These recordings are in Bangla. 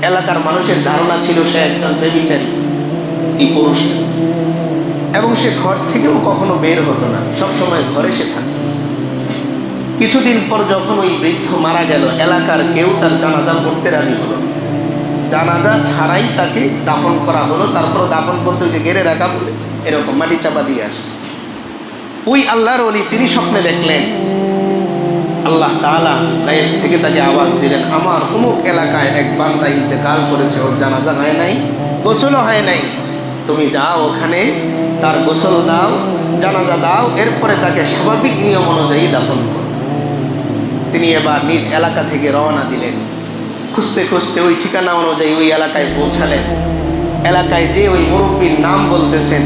এলাকার মানুষের ধারণা ছিল সে একজন ব্যভিচারী, এই পুরুষ, এবং সে ঘর থেকেও কখনো বের হতো না, সবসময় ঘরে সে থাকত। কিছুদিন পর যখন ওই বৃদ্ধ মারা গেল, এলাকার কেউ তার জানাজা পড়তে রাজি হলো না। জানাজা ছাড়াই তাকে দাফন করা হলো। তারপর দাফন বলতে যে গেড়ে রাখা বলে এরকম মাটি চাপা দিয়ে আসছে। ওই আল্লাহর ওলি তিনি স্বপ্নে দেখলেন আল্লাহ তাআলা গায়েব থেকে তাকে আওয়াজ দিলেন, আমার অমুক এলাকায় এক বান্দা ইন্তেকাল করেছে, ওর জানাজা হয় নাই, গোসলও হয় নাই, তুমি যাও ওখানে তার গোসল দাও, জানাজা দাও, এরপরে তাকে স্বাভাবিক নিয়ম অনুযায়ী দাফন করো। তিনি এবার নিজ এলাকা থেকে রওনা দিলেন। খুঁজতে খুঁজতে ওই ঠিকানা অনুযায়ী ওই এলাকায় পৌঁছালেন। এলাকায় যে ওই মুরব্বীর নাম বলতেছেন,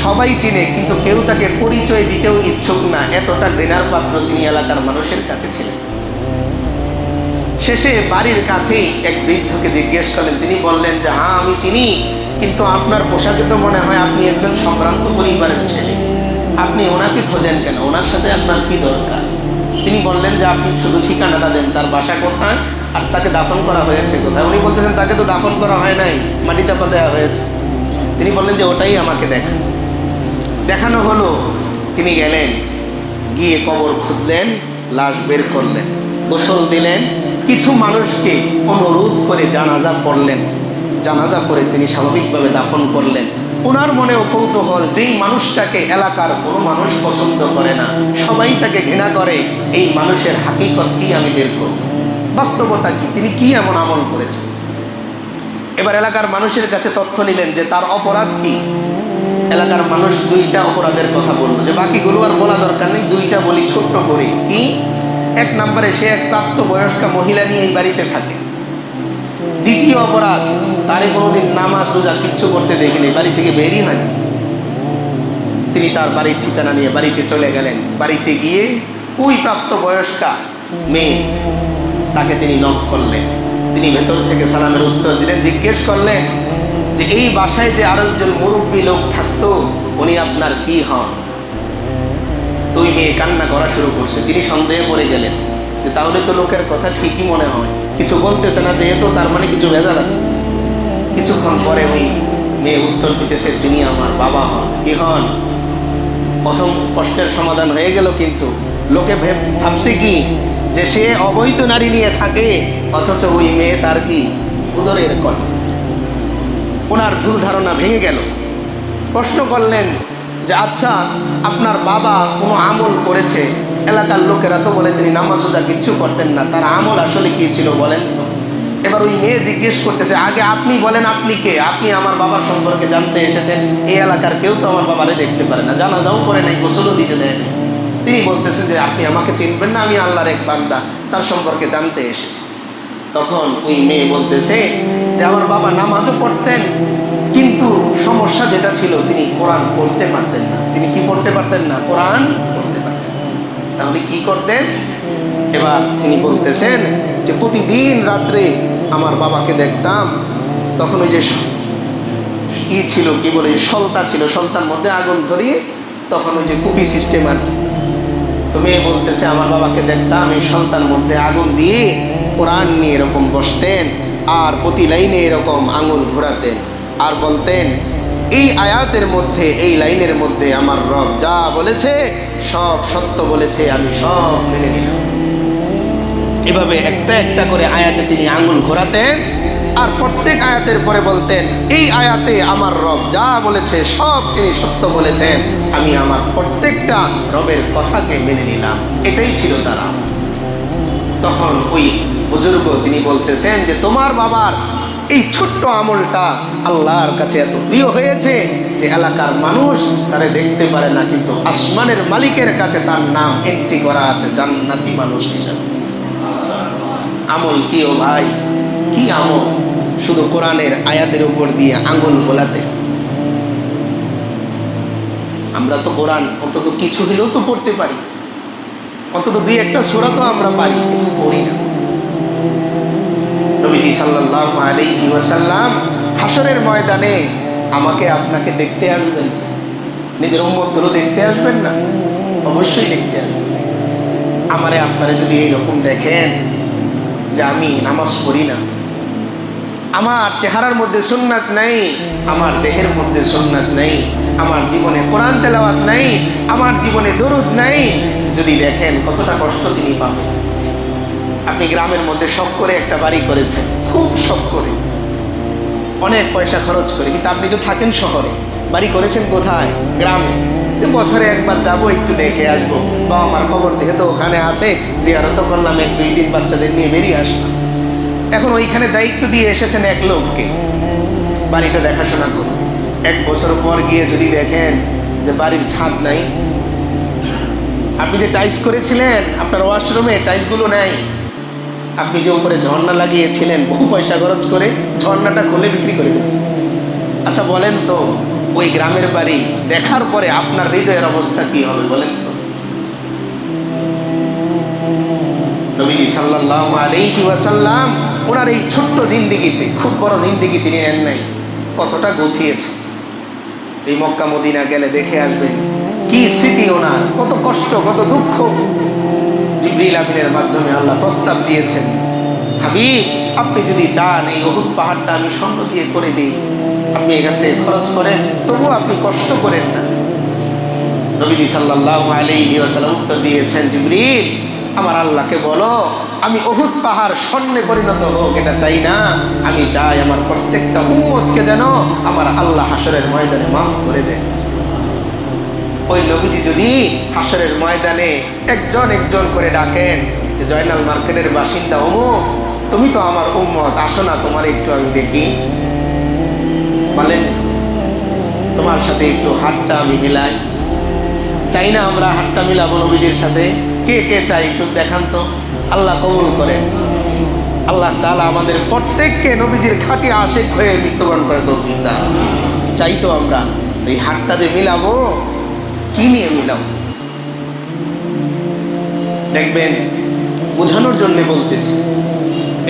সবাই চিনে, কিন্তু কেউ তাকে পরিচয় দিতেও ইচ্ছুক না, এতটা ঘৃণার পাত্র যিনি এলাকার মানুষের কাছে ছিলেন। শেষে বাড়ির কাছেই এক বৃদ্ধকে জিজ্ঞেস করলেন। তিনি বললেন যে হ্যাঁ আমি চিনি, কিন্তু আপনার পোশাকে তো মনে হয় আপনি একজন সম্ভ্রান্ত পরিবারের ছেলে, আপনি ওনাকে খোঁজেন কেন, ওনার সাথে আপনার কি দরকার? তিনি বললেন যে আপনি শুধু ঠিকানাটা দেন, তার বাসা কোথায় আর তাকে দাফন করা হয়েছে কোথায়। উনি বলতেছেন তাকে তো দাফন করা হয় নাই, মাটি চাপা দেওয়া হয়েছে। তিনি বললেন যে ওটাই আমাকে দেখান। দেখানো হলো। তিনি গেলেন, গিয়ে কবর খুঁজলেন, লাশ বের করলেন, গোসল দিলেন, কিছু মানুষকে অনুরোধ করে জানাজা পড়লেন। জানাজা পড়ে তিনি স্বাভাবিকভাবে দাফন করলেন। ওনার মনেও কৌতূহল, যেই মানুষটাকে এলাকার কোনো মানুষ পছন্দ করে না, সবাই তাকে ঘৃণা করে, এই মানুষের হাকিকত কি আমি বের করব, বাস্তবতা কি, তিনি কি এমন আমল করেছেন। এবার এলাকার মানুষের কাছে তথ্য নিলেন যে তার অপরাধ কি। এলাকার মানুষ দুইটা অপরাধের কথা বললো, যে বাকিগুলো আর বলা দরকার নেই, দুইটা বলি ছোট্ট করে। কি? এক নম্বরে সে এক প্রাপ্তবয়স্কা মহিলা নিয়ে এই বাড়িতে থাকে। দ্বিতীয় অপরাধ, তারে কোনোদিন নামাজ রোজা কিচ্ছু করতে দেখিনি, বাড়ি থেকে বেরই হয়নি। তিনি তার বাড়ির ঠিকানা নিয়ে বাড়িতে চলে গেলেন। বাড়িতে গিয়ে ওই প্রাপ্তবয়স্কা মেয়ে, তাকে তিনি নক করলেন। তিনি ভেতর থেকে সালামের উত্তর দিলেন। জিজ্ঞেস করলেন যে এই বাসায় যে আরো একজন মুরব্বী লোক থাকতো, উনি আপনার কি হন? তুই মেয়ে কান্না করা শুরু করছে। তিনি সন্দেহে পড়ে গেলেন যে তাহলে তো লোকের কথা ঠিকই মনে হয়, কিছু বলতেছে না যেহেতু, তার মানে কিছু ভেজাল আছে। কিছুক্ষণ পরে ওই মেয়ে উত্তর দিতেছে, তিনি আমার বাবা হন। কি হন? প্রথম প্রশ্নের সমাধান হয়ে গেল, কিন্তু লোকে ভাবছে কি যে সে অবৈধ নারী নিয়ে থাকে, অথচ ওই মেয়ে তার কি উদরের কন্যা। ওনার ভুল ধারণা ভেঙে গেল। প্রশ্ন করলেন যে আচ্ছা আপনার বাবা কোনো আমল করেছে? এলাকার লোকেরা তো বলে তিনি নামাজ রোজা কিচ্ছু করতেন না, তার আমল আসলে কি ছিল বলেন। এবার ওই মেয়ে জিজ্ঞেস করতেছে, আগে আপনি বলেন আপনি কে? আপনি আমার বাবার সম্পর্কে জানতে এসেছেন, এই এলাকার কেউ তো আমার বাবারে দেখতে পারে না, জানাজাও করে নাই, গোসলও দিতে দেয় না। তিনি বলতেছেন যে আপনি আমাকে চিনবেন না, আমি আল্লাহর এক বান্দা, তার সম্পর্কে জানতে এসেছি। তখন ওই মেয়ে বলতেছে যে আমার বাবা নামাজও পড়তেন, কিন্তু সমস্যা যেটা ছিল তিনি কোরআন পড়তে পারতেন না। তিনি কি পড়তে পারতেন না? কোরআন পড়তে পারতেন। তাহলে কি করতেন? এবার তিনি বলতেছেন যে প্রতিদিন রাত্রে আমার বাবাকে দেখতাম, তখন ওই যে ছিল কি বলে সলতা ছিল, সলতার মধ্যে আগুন ধরিয়ে, তখন ওই যে কুপি সিস্টেম আর কি। তো মেয়ে বলতেছে আমার বাবাকে দেখতাম এই সলতার মধ্যে আগুন দিয়ে কোরআন নিয়ে এরকম বসতেন, আর প্রতি লাইনে এরকম আঙুল ঘোরাতেন, আর বলতেন এই আয়াতের মধ্যে, এই লাইনের মধ্যে আমার রব যা বলেছে সব সত্য বলেছে, আমি সব মেনে নিলাম। এভাবে একটা একটা করে আয়াতে তিনি আঙুল ঘোরাতেন, আর প্রত্যেক আয়াতের পরে বলতেন এই আয়াতে আমার রব যা বলেছে সব তিনি সত্য বলেছেন, আমি আমার প্রত্যেকটা রবের কথাকে মেনে নিলাম। এটাই ছিল তারা। তখন ওই বুজুর্গ তিনি বলতেছেন যে তোমার বাবার এই ছোট্ট আমলটা আল্লাহর কাছে এত প্রিয় হয়েছে যে এলাকার মানুষ তারে দেখতে পারে না, কিন্তু আসমানের মালিকের কাছে তার নাম এন্ট্রি করা আছে জান্নাতি মানুষ হিসাবে। আমল কি ও ভাই, কি আমল! শুধু কোরআনের আয়াতের উপর দিয়ে আঙ্গুল বোলাতে। আমরা তো কোরআন অন্তত কিছু হলেও তো পড়তে পারি, অন্তত দুই একটা সূরা তো আমরা পারি, কিন্তু পড়ি না। নবীজি সাল্লাল্লাহু আলাইহি ওয়াসাল্লাম হাসরের ময়দানে আমাকে আপনাকে দেখতে আসবেন, নিজের উম্মতগুলো দেখতে আসবেন না? অবশ্যই দেখতে আসবেন। আমারে আপনারে যদি এইরকম দেখেন যে আমি নামাজ পড়ি না, আমার চেহারার মধ্যে সুন্নাত নাই, আমার দেহের মধ্যে সুন্নাত নাই, আমার জীবনে কোরআন তেলাওয়াত নাই, আমার জীবনে দরুদ নাই, যদি দেখেন কতটা কষ্ট তিনি পাবেন। আপনি গ্রামের মধ্যে শখ করে একটা বাড়ি করেছেন, খুব শখ করে, অনেক পয়সা খরচ করে, কিন্তু আপনি তো থাকেন শহরে, বাড়ি করেছেন কোথায়? গ্রামে। যে বছরে একবার যাবো, একটু দেখে আসবো, বাবা মার খবর থেকে তো ওখানে আছে, জিয়ারত করলাম, 1-2 দিন বাচ্চাদের নিয়ে বেরিয়ে আসলাম। এখন ওইখানে দায়িত্ব দিয়ে এসেছেন এক লোককে, বাড়িটা দেখাশোনা করুন। 1 বছর পর গিয়ে যদি দেখেন যে বাড়ির ছাদ নাই, আপনি যে টাইলস করেছিলেন আপনার ওয়াশরুমে টাইলসগুলো নেই, আপনি যে উপরে ঝর্ণা লাগিয়েছিলেন বহু পয়সা খরচ করে, ঝর্ণাটা খুলে বিক্রি করে দিচ্ছেন। আচ্ছা বলেন তো, ওই গ্রামের বাড়ি দেখার পরে আপনার হৃদয়ের অবস্থা কি হবে বলেন তো? নবীজি সাল্লাল্লাহু আলাইহি ওয়াসাল্লাম ওনার এই ছোট্ট জিন্দেগিতে, খুব বড় জিন্দেগি তিনি নেন নাই, কতটা গুছিয়েছে। এই মক্কা মদিনা গেলে দেখে আসবেন কি স্মৃতি ওনার, কত কষ্ট, কত দুঃখ। জিবরিল আমিনের মাধ্যমে আল্লাহ প্রস্তাব দিয়েছেন, হাবিব আপনি যদি চান এই উহুদ পাহাড়টা আমি স্বর্ণ দিয়ে করে দিই, আপনি এখান থেকে খরচ করেন, তবু আপনি কষ্ট করেন না। নবীজি সাল্লাল্লাহু আলাইহি ওয়াসাল্লাম উত্তর দিয়েছেন, জিবরিল আমার আল্লাহকে বলো আমি উহুদ পাহাড় স্বর্ণে পরিণত হোক এটা চাই না, আমি চাই আমার প্রত্যেকটা উম্মতকে যেন আমার আল্লাহ হাশরের ময়দানে মাফ করে দেন। ওই নবীজি যদি হাশরের ময়দানে একজন একজন করে ডাকেন যে জয়নাল মার্কেটের বাসিন্দা অমুক, তুমি তো আমার উম্মত, আসো না তোমার একটু আমি দেখি, বলেন তোমার সাথে একটু হাতটা আমি মিলাই। চাই না আমরা হাতটা মিলাবো নবীজির সাথে? কে কে চাই একটু দেখান তো। আল্লাহ কবুল করেন। আল্লাহ তাআলা আমাদের প্রত্যেককে নবীজির খাঁটি আশিক হয়ে মৃত্যুবরণ করে তৌফিক দান। চাই তো আমরা এই হাতটা যে মিলাবো, কি নিয়ে মিলাবো? দেখবেন বোঝানোর জন্য বলতেছি,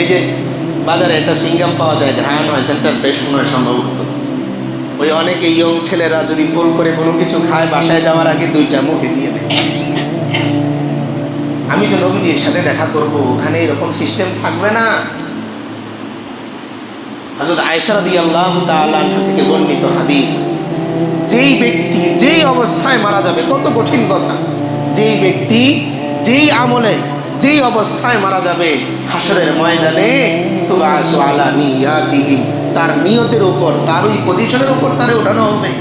এই যে বাজারে একটা সিঙ্গাম পাওয়া যায়, ধান হয়, সেন্টার ফ্রেশ মনে হয় সম্ভবত, ওই অনেকে ইয়ং ছেলেরা যদি ভুল করে কোনো কিছু খায়, বাসায় যাওয়ার আগে 2টা মুখে দিয়ে দেয়। আমি তো নবীজির সাথে দেখা করব, ওখানে এরকম সিস্টেম থাকবে না। হযরত আয়েশা রাদিয়াল্লাহু তাআলা আনহা থেকে বর্ণিত হাদিস, যেই ব্যক্তি যেই অবস্থায় মারা যাবে, কত কঠিন কথা, যেই ব্যক্তি যেই আমলে যেই অবস্থায় মারা যাবে, হাশরের ময়দানে তুবাসু আলা নিয়াতিহি, তার নিয়তের উপর, তার ওই পজিশনের উপর তারে ওঠানো হবে।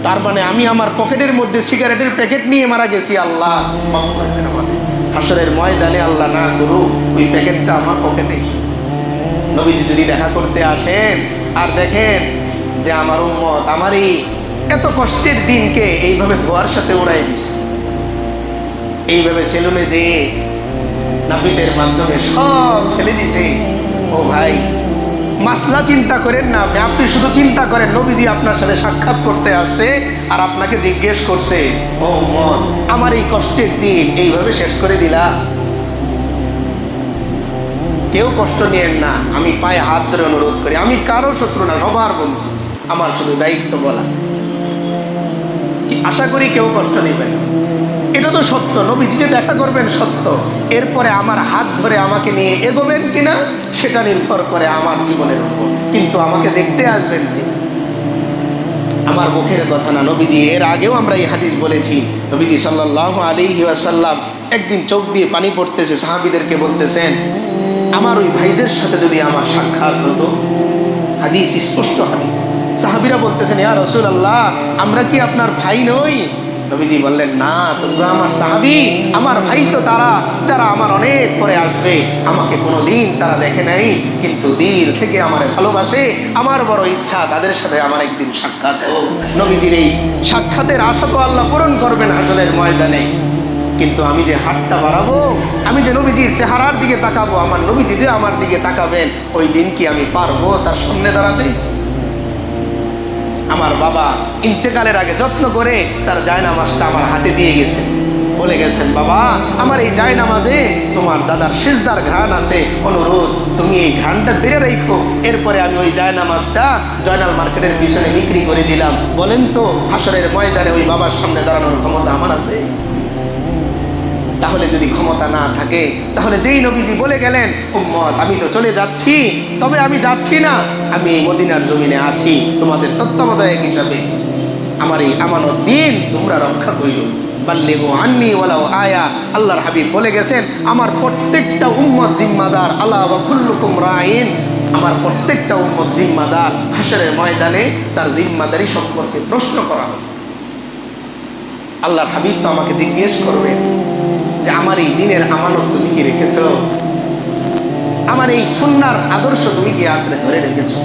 তার মানে আমি আমার পকেটের মধ্যে সিগারেটের প্যাকেট নিয়ে মারা গেছি, আল্লাহ মাফ করে দেন আমাদের। হাশরের ময়দানে আল্লাহ না করুক ওই প্যাকেটটা আমার পকেটে। নবীজি যদি দেখা করতে আসেন আর দেখেন যে আমার উম্মত আমার এই এত কষ্টের দিনকে এইভাবে ধোয়ার সাথে উড়াই দিছে, এইভাবে সেলুনে যেয়ে নাপিতের মাধ্যমে সব ফেলে দিছে, ও ভাই মাসলা চিন্তা করেন না, আপনি শুধু চিন্তা করেন নবীজি আপনার সাথে সাক্ষাৎ করতে আসছে আর আপনাকে জিজ্ঞেস করছে, ও উম্মত আমার এই কষ্টের দিন এইভাবে শেষ করে দিলা। কেউ কষ্ট নিয়েন না, আমি পায়ে হাত ধরে অনুরোধ করি, আমি কারো শত্রু না, সবার বন্ধু, আমার শুধু দায়িত্ব বলা। আশা করি কেউ কষ্ট নেবেন, এটা তো সত্য, নবীজিকে দেখা করবেন সত্য, এরপরে আমার হাত ধরে আমাকে নিয়ে এগোবেন কিনা সেটা নির্ভর করে আমার জীবনের উপর, কিন্তু আমাকে দেখতে আসবেন তিনি। আমার মুখের কথা না, নবীজি এর আগেও আমরা এই হাদিস বলেছি, নবীজি সাল্লাল্লাহু আলাইহি ওয়াসাল্লাম একদিন চোখ দিয়ে পানি পড়তেছে, সাহাবীদেরকে বলতেছেন আমার ওই ভাইদের সাথে যদি আমার সাক্ষাৎ হতো। হাদিস স্পষ্ট হাদিস। সাহাবীরা বলতেছেন ইয়া রাসূলুল্লাহ আমরা কি আপনার ভাই নই? নবীজি বললেন না, তোমরা আমার সাহাবী, আমার ভাই তো তারা যারা আমার অনেক পরে আসবে, আমাকে কোনোদিন তারা দেখে নাই, কিন্তু দিল থেকে আমারে ভালোবাসে, আমার বড় ইচ্ছা তাদের সাথে আমার একদিন সাক্ষাৎ হোক। নবীজির এই সাক্ষাতের আশা তো আল্লাহ পূরণ করবেন হাশরের ময়দানে, কিন্তু আমি যে হাতটা বাড়াবো, আমি যে নবীজির চেহারার দিকে তাকাবো, আমার নবীজি যে আমার দিকে তাকাবেন, ওই দিন কি আমি পারবো তার সামনে দাঁড়াতে? আমার বাবা ইন্তেকালের আগে যত্ন করে তার জায়নামাজটা আমার হাতে দিয়ে গেছেন, বলে গেছেন বাবা আমার এই জায়নামাজে তোমার দাদার সিজদার ঘ্রাণ আছে, অনুরোধ তুমি এই ঘ্রাণটা বেড়ে রেখো, এরপরে আমি ওই জায়নামাজটা জয়নাল মার্কেটের পিছনে বিক্রি করে দিলাম। বলেন তো হাশরের ময়দানে ওই বাবার সামনে দাঁড়ানোর ক্ষমতা আমার আছে? তাহলে যদি ক্ষমতা না থাকে, তাহলে যেই নবীজি বলে গেলেন উম্মত আমি তো চলে যাচ্ছি, তবে আমি যাচ্ছি না, আমি এই মদিনার জমিনে আছি তোমাদের তত্ত্বাবধায়ক হিসাবে, আমার এই আমানত দিন তোমরা রক্ষা করিল, বাল্লিগু আন্নি ওয়ালাউ আয়া। আল্লাহর হাবিব বলে গেছেন আমার প্রত্যেকটা উম্মত জিম্মাদার, আলা ওয়া কুল্লুকুম রাইন, আমার প্রত্যেকটা উম্মত জিম্মাদার, হাশরের ময়দানে তার জিম্মাদারি সম্পর্কে প্রশ্ন করা হবে। আল্লাহর হাবিব তো আমাকে জিজ্ঞেস করবে যে আমার এই দিনের আমানত তুমি কি রেখেছো, আমার এই সুন্নাহর আদর্শ তুমি কি আঁকড়ে ধরে রেখেছো।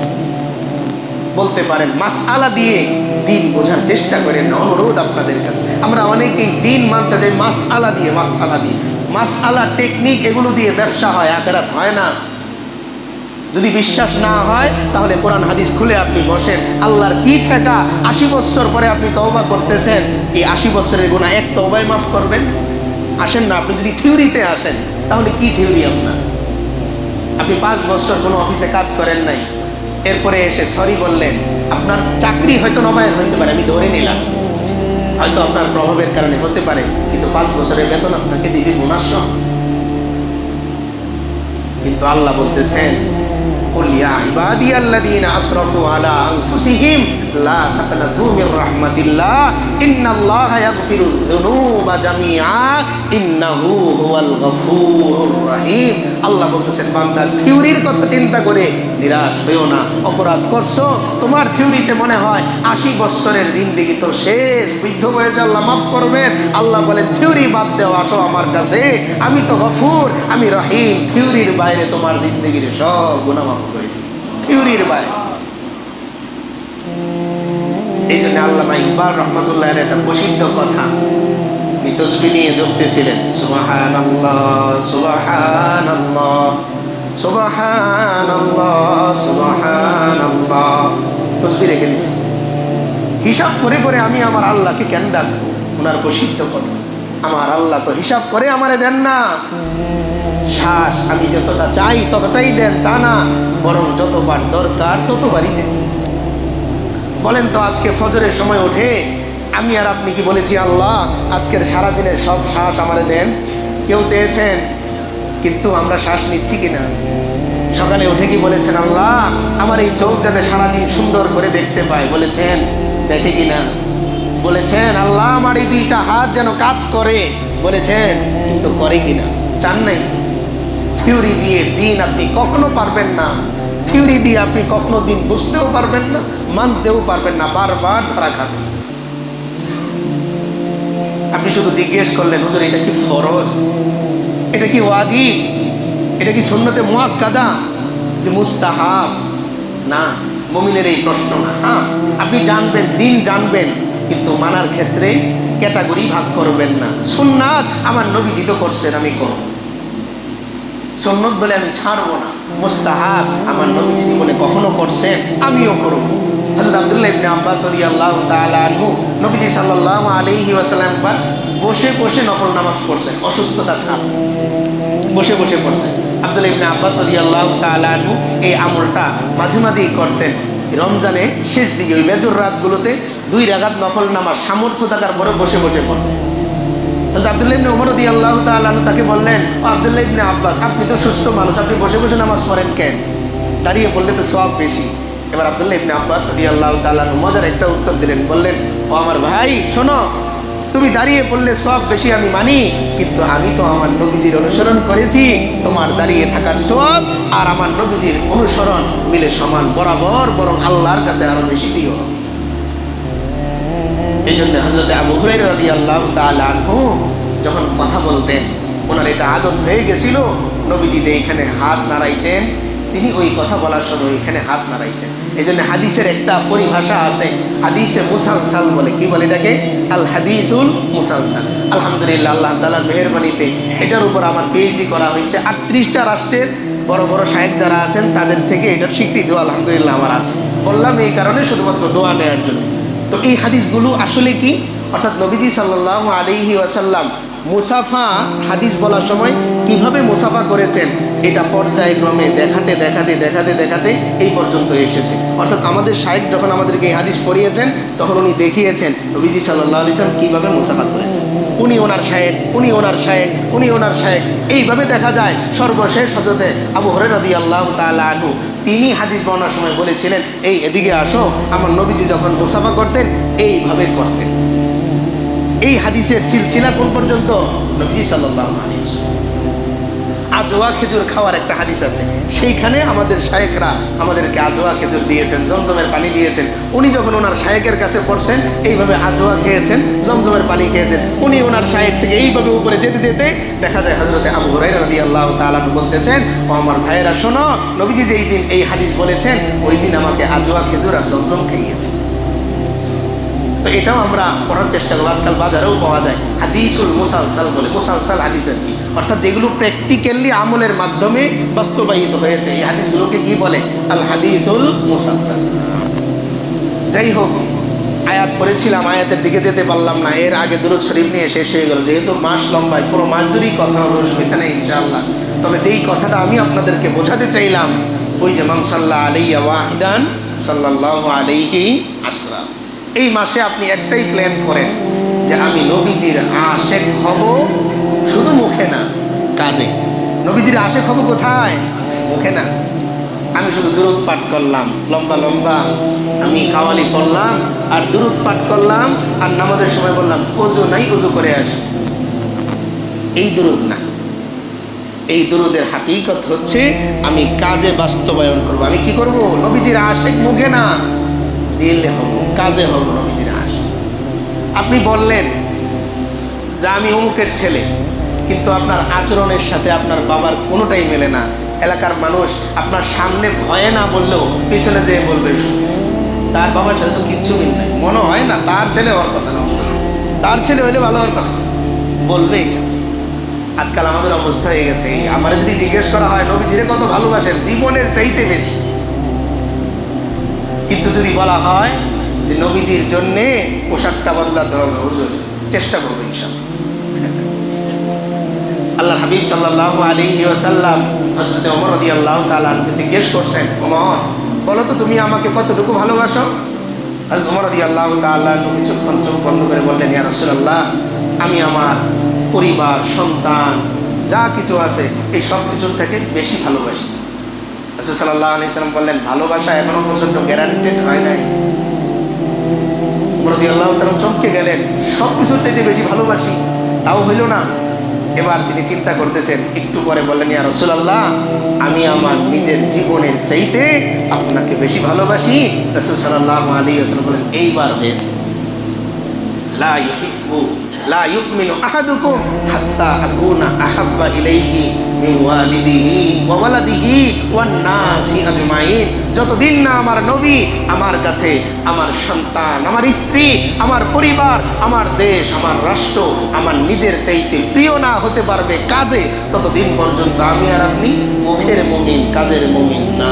বলতে পারেন মাসআলা দিয়ে দিন বোঝার চেষ্টা করেন না, অনুরোধ আপনাদের কাছে। আমরা অনেকেই দিন মানতে যাই মাসআলা দিয়ে, মাসআলা টেকনিক এগুলো দিয়ে ব্যবসা হয়, আখিরাত হয় না। যদি বিশ্বাস না হয় তাহলে কোরআন হাদিস খুলে আপনি বসেন, আল্লাহর কি ঠেকা 80 বছর পরে আপনি তওবা করতেছেন, এই 80 বছরের গুনাহ এক তওবায় মাফ করবেন? আসেন না, আপনি যদি থিওরিতে আসেন তাহলে কি থিওরি আপনার? আপনি 5 বছর কোনো অফিসে কাজ করেন নাই, এরপরে এসে সরি বললেন, আপনার চাকরি হয়তো নবায়ন হইতে পারে, আমি ধরে নিলাম, হয়তো আপনার প্রভাবের কারণে হতে পারে, কিন্তু 5 বছরের বেতন আপনাকে দিবি বোনাস সহ। কিন্তু আল্লাহ বলতেছেন কুল ইয়া ইবাদিয়াল্লাযীনা আসরাফু আলা আনফুসিহিম লা তাকনাতু মির রাহমাতিল্লাহ ইন্নাল্লাহা ইয়াগফিরুয যুনুবা জামিআ ইন্নাহু হুয়াল গফুরুর রহিম। আল্লাহ বলতেছেন বান্দা থিওরির কথা চিন্তা করে নিরাশ হইও না। অপরাধ করছো, তোমার থিওরিতে মনে হয় 80 বছরের জিন্দেগি তোর শেষ, বৃদ্ধ বয়সে আল্লাহ মাফ করবেন। আল্লাহ বলেন থিওরি বাদ দেও, আসো আমার কাছে, আমি তো গফুর, আমি রহিম। থিওরির বাইরে তোমার জিন্দেগির সব গুনাহ মাফ করে দিই, থিওরির বাইরে। এই জন্য আল্লামা ইকবাল রহমাতুল্লাহ এর একটা প্রসিদ্ধ কথা, তসবিহ নিয়ে জপতেছিলেন সুবহানাল্লাহ সুবহানাল্লাহ সুবহানাল্লাহ সুবহানাল্লাহ, তসবিহ রেখে দিছি। হিসাব করে করে আমি আমার আল্লাহকে কেন ডাকবো? ওনার প্রসিদ্ধ কথা, আমার আল্লাহ তো হিসাব করে আমারে দেন না। শ্বাস আমি যতটা চাই ততটাই দেন তা না, বরং যতবার দরকার ততবারই দেন। বলেন তো আজকে ফজরের সময় উঠে আমি আর আপনি কি বলেছি আল্লাহ আজকের সারাদিনের সব শ্বাস আমারে দেন? কেউ চেয়েছেন? কিন্তু আমরা শ্বাস নিচ্ছি কিনা? সকালে উঠে কি বলেছেন আল্লাহ আমার এই চোখ যাতে সারাদিন সুন্দর করে দেখতে পায়? বলেছেন? দেখে কিনা? বলেছেন আল্লাহ আমার এই 2টা হাত যেন কাজ করে? বলেছেন? কিন্তু করে কিনা? চান নাই। থিওরি দিয়ে দিন আপনি কখনো পারবেন না, থিওরি দিয়ে আপনি কখনো দিন বুঝতেও পারবেন না, মানতেও পারবেন না, বারবার ধরা খাবেন। আপনি শুধু জিজ্ঞেস করলেন হুজুর এটা কি ফরজ, এটা কি ওয়াজিব, এটা কি সুন্নতে মুআক্কাদা, কি মুস্তাহাব? না, মুমিনের এই প্রশ্ন না। হ্যাঁ আপনি জানবেন, দিন জানবেন, কিন্তু মানার ক্ষেত্রে ক্যাটাগরি ভাগ করবেন না। সুন্নাত আমার নবীজি তো করছেন আমি করব, সুন্নত বলে আমি ছাড়বো না। মুস্তাহাব আমার নবীজি জীবনে কখনো করছেন, আমিও করব। হযরত আব্দুল্লাহ ইবনে আব্বাস রাদিয়াল্লাহু তাআলা আনহু নবীজি সাল্লাল্লাহু আলাইহি ওয়াসাল্লাম একবার বসে বসে নফল নামাজ পড়ছেন, অসুস্থতা ছাড়া বসে বসে পড়ছেন। আব্দুল্লাহ ইবনে আব্বাস রাদিয়াল্লাহু তাআলা আনহু এই আমলটা মাঝে মাঝেই করতেন। রমজানের শেষ দিকে ওই বেজর রাতগুলোতে 2 রাকাত নফল নামাজ সামর্থ্য থাকার পরে বসে বসে পড়তেন। আব্দুল্লাহ ইবনে ওমর রাদিয়াল্লাহু তাআলা আনহু তাকে বললেন ও আব্দুল্লাহ ইবনে আব্বাস আপনি তো সুস্থ মানুষ, আপনি বসে বসে নামাজ পড়েন কেন? দাঁড়িয়ে পড়লে তো সওয়াব বেশি। এবার আব্দুল্লাহ ইবনে আব্বাস রাদিয়াল্লাহু তাআলা আনহু মজার একটা উত্তর দিলেন, বললেন ও আমার ভাই শোনো, তুমি দাঁড়িয়ে পড়লে সওয়াব বেশি আমি মানি, কিন্তু আমি তো আমার নবীজির অনুসরণ করেছি, তোমার দাঁড়িয়ে থাকার সওয়াব আর আমার নবীজির অনুসরণ মিলে সমান বরাবর, বরং আল্লাহর কাছে আরো বেশি প্রিয়। এই জন্য হযরত আবু হুরায়রা রাদিয়াল্লাহু তাআলা আনহু যখন কথা বলতেন ওনার এটা আদত হয়ে গেছিল, নবীজি যে এখানে হাত নাড়াইতেন তিনি ওই কথা বলার সময় এখানে হাত নাড়াইতেন। এই জন্য হাদিসের একটা পরিভাষা আছে, হাদিসে মুসালসাল বলে। কি বলে এটাকে? আল হাদিসুল মুসালসাল। আলহামদুলিল্লাহ আল্লাহ তাআলার মেহেরবানিতে এটার উপর আমার পিএইচডি করা হয়েছে। 38টা রাষ্ট্রের বড় বড় শায়েখ যারা আছেন তাদের থেকে এটার স্বীকৃতি আলহামদুলিল্লাহ আমার আছে। বললাম এই কারণে শুধুমাত্র দোয়া নেওয়ার জন্য। তো এই হাদিসগুলো আসলে কি, অর্থাৎ নবীজি সাল্লাল্লাহু আলাইহি ওয়াসাল্লাম মুসাফা হাদিস বলার সময় কিভাবে মুসাফা করেছেন এটা পর্যায়ক্রমে দেখাতে দেখাতে দেখাতে দেখাতে এই পর্যন্ত এসেছে। অর্থাৎ আমাদের শায়েখ যখন আমাদেরকে এই হাদিস পড়িয়েছেন তখন উনি দেখিয়েছেন নবীজি সাল্লাল্লাহু আলাইহি ওয়াসাল্লাম কিভাবে মুসাফা করেছেন। উনি ওনার শায়েখ, উনি ওনার শায়েখ, উনি ওনার শায়েখ, এইভাবে দেখা যায়। সর্বশেষ হযরতে আবু হুরায়রা রাদিয়াল্লাহু তাআলা আনহু তিনি হাদিস বর্ণনার সময় বলেছিলেন, এই এদিকে আসো, আমার নবীজি যখন মুসাফা করতেন এইভাবে করতেন। এই হাদিসের সিলসিলা কোন পর্যন্ত? নবী সাল্লাল্লাহু আলাইহি ওয়াসাল্লাম আজওয়া খেজুর খাওয়ার একটা হাদিস আছে, সেইখানে আমাদের শায়েখরা আমাদেরকে আজওয়া খেজুর দিয়েছেন, জমজমের পানি দিয়েছেন। উনি যখন ওনার শায়েখের কাছে পড়ছেন এইভাবে আজওয়া খেয়েছেন, জমজমের পানি খেয়েছেন। উনি ওনার শায়েখ থেকে এইভাবে উপরে যেতে যেতে দেখা যায় হযরতে আবু হুরায়রা রাদিয়াল্লাহু তাআলা বলতেছেন, ও আমার ভাইয়েরা শোনো, নবীজি যেই দিন এই হাদিস বলেছেন ওই দিন আমাকে আজওয়া খেজুর আর জমজম খাইয়েছে। তো এটাও আমরা পড়ার চেষ্টা করবো। আজকাল বাজারেও পাওয়া যায় হাদিসুল মুসালসাল বলে, মুসালসাল হাদিস আর কি, অর্থাৎ যেগুলো প্র্যাকটিক্যালি আমলের মাধ্যমে বাস্তবায়িত হয়েছে, এই হাদিসগুলোকে কি বলে? আল হাদিসুল মুসালসাল। যাই হোক, আয়াত পড়েছিলাম, আয়াতের দিকে যেতে পারলাম না, এর আগে দুরূদ শরীফ নিয়ে শেষ হয়ে গেল। যেহেতু মাস লম্বায়, পুরো মাস জুড়েই কথা হবে, অসুবিধা নেই ইনশাআল্লাহ। তবে যেই কথাটা আমি আপনাদেরকে বোঝাতে চাইলাম, ওই যে মান সাল্লা আলাইয়া ওয়াহিদান সাল্লাল্লাহু আলাইহি আশরা। এই মাসে আপনি একটাই প্ল্যান করেন যে আমি নবীজির আশেক হব, শুধু মুখে না, কাজে। নবীজির আশেক হব কোথায়? মুখে না। আমি শুধু দুরূদ পাঠ করলাম, লম্বা লম্বা আমি কাওয়ালি পড়লাম আর দুরূদ পাঠ করলাম, আর নামাজের সময় বললাম ওযু নাই, ওযু করে আসি, এই দুরূদ না। এই দুরূদের হাকিকত হচ্ছে আমি কাজে বাস্তবায়ন করব। আমি কি করব? নবীজির আশেক মুখে না, দিলে হব, কাজে হব নবীজির আশেক। আপনি বললেন যে আমি অমুকের ছেলে, কিন্তু আপনার আচরণের সাথে আপনার বাবার কোনোটাই মেলে না। এলাকার মানুষ আপনার সামনে ভয়ে না বললেও পিছনে যেয়ে বলবে তার বাবার সাথে তো কিচ্ছু মিল নাই, মনে হয় না তার ছেলে হওয়ার কথা না, তার ছেলে হইলে ভালো হওয়ার কথা, বলবে এটা। আজকাল আমাদের অবস্থা হয়ে গেছে, আমার যদি জিজ্ঞেস করা হয় নবীজিরে কত ভালোবাসেন, জীবনের চাইতে বেশি। কিন্তু যদি বলা হয় যে নবীজির জন্যে পোশাকটা বদলাতে হবে, হুজুর চেষ্টা করবো ইনশাআল্লাহ। আল্লাহ হাবিব সাল্লাল্লাহু আলাইহি ওয়াসাল্লাম হযরত ওমর রাদিয়াল্লাহু তাআলা আনহু জিজ্ঞেস করছেন, ওমর বলো তো তুমি আমাকে কতটুকু ভালোবাসো? হযরত ওমর রাদিয়াল্লাহু তাআলা আনহু কিছুক্ষণ চোখ বন্ধ করে বললেন, ইয়া রাসূলুল্লাহ, আমি আমার পরিবার, সন্তান, যা কিছু আছে এই সব কিছুর থেকে বেশি ভালোবাসি। রাসূল সাল্লাল্লাহু আলাইহি ওয়াসাল্লাম বললেন, ভালোবাসা এখনো পর্যন্ত গ্যারান্টেড হয় নাই। ওমর রাদিয়াল্লাহু তাআলা চমকে গেলেন, সব কিছুর চাইতে বেশি ভালোবাসি, তাও হইল না। এবার তিনি চিন্তা করতেছেন, একটু পরে বললেন, ইয়া রাসূলুল্লাহ, আমি আমার নিজের জীবনের চাইতে আপনাকে বেশি ভালোবাসি। রাসূল সাল্লাল্লাহু আলাইহি ওয়াসাল্লাম বলেন, এইবার হয়েছে। লা ইউহিব্বু লা ইউমিনু আহাদুকুম হাত্তা আকুনা আহাব্বা ইলাইহি মিন ওয়ালিদিহি ওয়া ওয়ালাদিহি ওয়ান নাসি আজমাইন। যতদিন না আমার নবী আমার কাছে, আমার সন্তান, আমার স্ত্রী, আমার পরিবার, আমার দেশ, আমার রাষ্ট্র, আমার নিজের চাইতে প্রিয় না হতে পারবে কাজে, ততদিন পর্যন্ত আমি আর আপনি মুখের মুমিন, কাজের মুমিন না।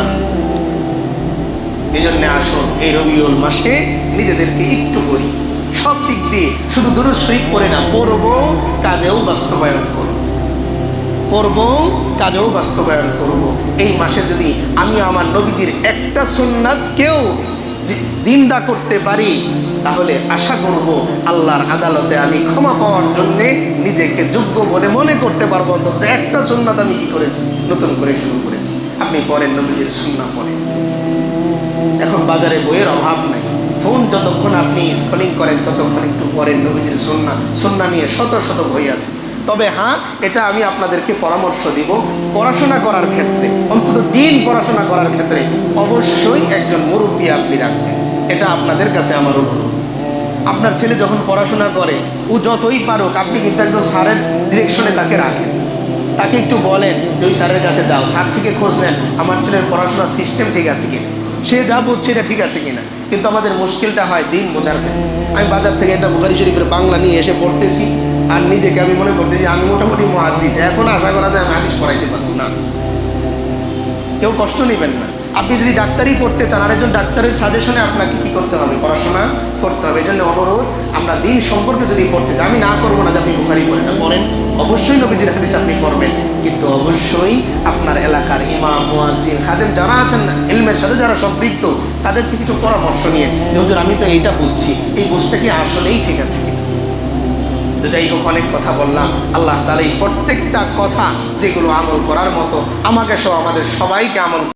এই জন্য আসুন এই রবিউল মাসে নিজেদেরকে একটু করি, সব দিক দিয়ে, শুধু দুরূদ শরীফ পড়ে না, পড়বো কাজেও বাস্তবায়ন করব, পড়বো কাজেও বাস্তবায়ন করব। এই মাসে যদি আমি আমার নবীজির একটা সুন্নাতকেও জিন্দা করতে পারি, তাহলে আশা করব আল্লাহর আদালতে আমি ক্ষমা পাওয়ার জন্যে নিজেকে যোগ্য বলে মনে করতে পারবো। অন্তত একটা সুন্নাত আমি কি করেছি, নতুন করে শুরু করেছি। আপনি পড়েন, নবীজির সুন্নাত পড়েন। এখন বাজারে বইয়ের অভাব নাই, ফোন যতক্ষণ আপনি স্ক্রলিং করেন ততক্ষণ একটু পড়েন, নবীজির সুন্নাহ নিয়ে শত শত বই আছে। তবে হ্যাঁ, এটা আমি আপনাদেরকে পরামর্শ দিব, পড়াশোনা করার ক্ষেত্রে, অন্তত দিন পড়াশোনা করার ক্ষেত্রে অবশ্যই একজন মুরব্বী আপনি রাখবেন। এটা আপনাদের কাছে আমার অনুরোধ। আপনার ছেলে যখন পড়াশোনা করে, ও যতই পারুক, আপনি কিন্তু একজন স্যারের ডিরেকশনে তাকে রাখেন, তাকে একটু বলেন যে ওই স্যারের কাছে যাও, স্যার থেকে খোঁজ নেন আমার ছেলের পড়াশোনার সিস্টেম ঠিক আছে কিনা, সে যা বুঝছে এটা ঠিক আছে কিনা। কিন্তু আমাদের মুশকিলটা হয় দিন বোঝার ক্ষেত্রে। আমি বাজার থেকে একটা বুখারী শরীফের বাংলা নিয়ে এসে পড়তেছি, আর নিজেকে আমি মনে করতেছি আমি মোটামুটি মুহাদ্দিস, এখন আশা করা যায় আমি হাদিস পড়াইতে পারবো না। কেউ কষ্ট নেবেন না। আপনি যদি ডাক্তারি পড়তে চান, আরেকজন ডাক্তারের সাজেশনে আপনাকে কি করতে হবে, পড়াশোনা করতে হবে। এই জন্য অনুরোধ, আমরা দিন সম্পর্কে যদি পড়তে চাই, আমি না করবো না যে আপনি বুখারী পড়েন না, পড়েন, অবশ্যই নবীজির হাদিস আপনি পড়বেন, কিন্তু অবশ্যই আপনার এলাকার ইমাম, মুয়াজ্জিন, খাদেম যারা আছেন না, ইলমের সাথে যারা সম্পৃক্ত, তাদেরকে কিছু পরামর্শ নিয়ে, যে হুজুর আমি তো এইটা বুঝছি, এই বুঝটা কি আসলেই ঠিক আছে কিনা। তো যাই হোক, অনেক কথা বললাম। আল্লাহ তাআলা এই প্রত্যেকটা কথা যেগুলো আমল করার মতো আমাকে সহ আমাদের সবাইকে আমল